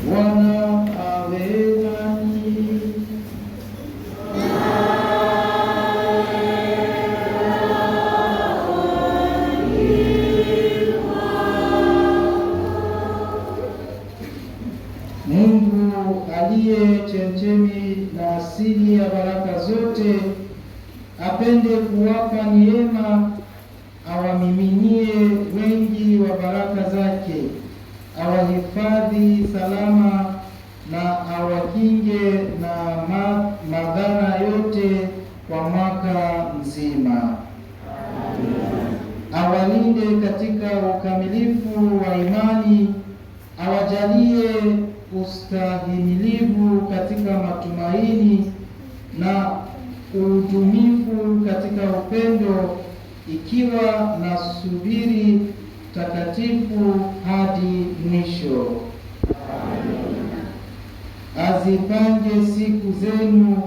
Bwana awe nanyi. Mungu aliye chemchemi na asili ya baraka zote, apende kuwapa neema, awamiminie wengi wa baraka zake, awahifadhi salama na awakinge na madhara yote kwa mwaka mzima. Awalinde katika ukamilifu wa imani, awajalie ustahimilivu katika matumaini na udumifu katika upendo, ikiwa na subiri takatifu hadi mwisho. Azipange siku zenu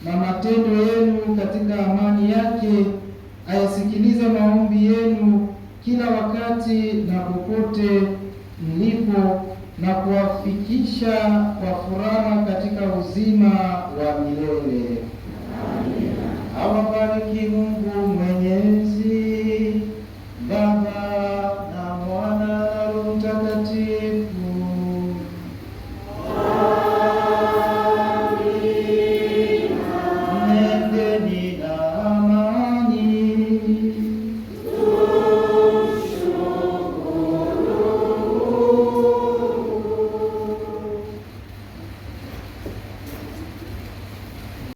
na matendo yenu katika amani yake, ayasikilize maombi yenu kila wakati na popote mlipo, na kuwafikisha kwa furaha katika uzima wa milele. Awabariki Mungu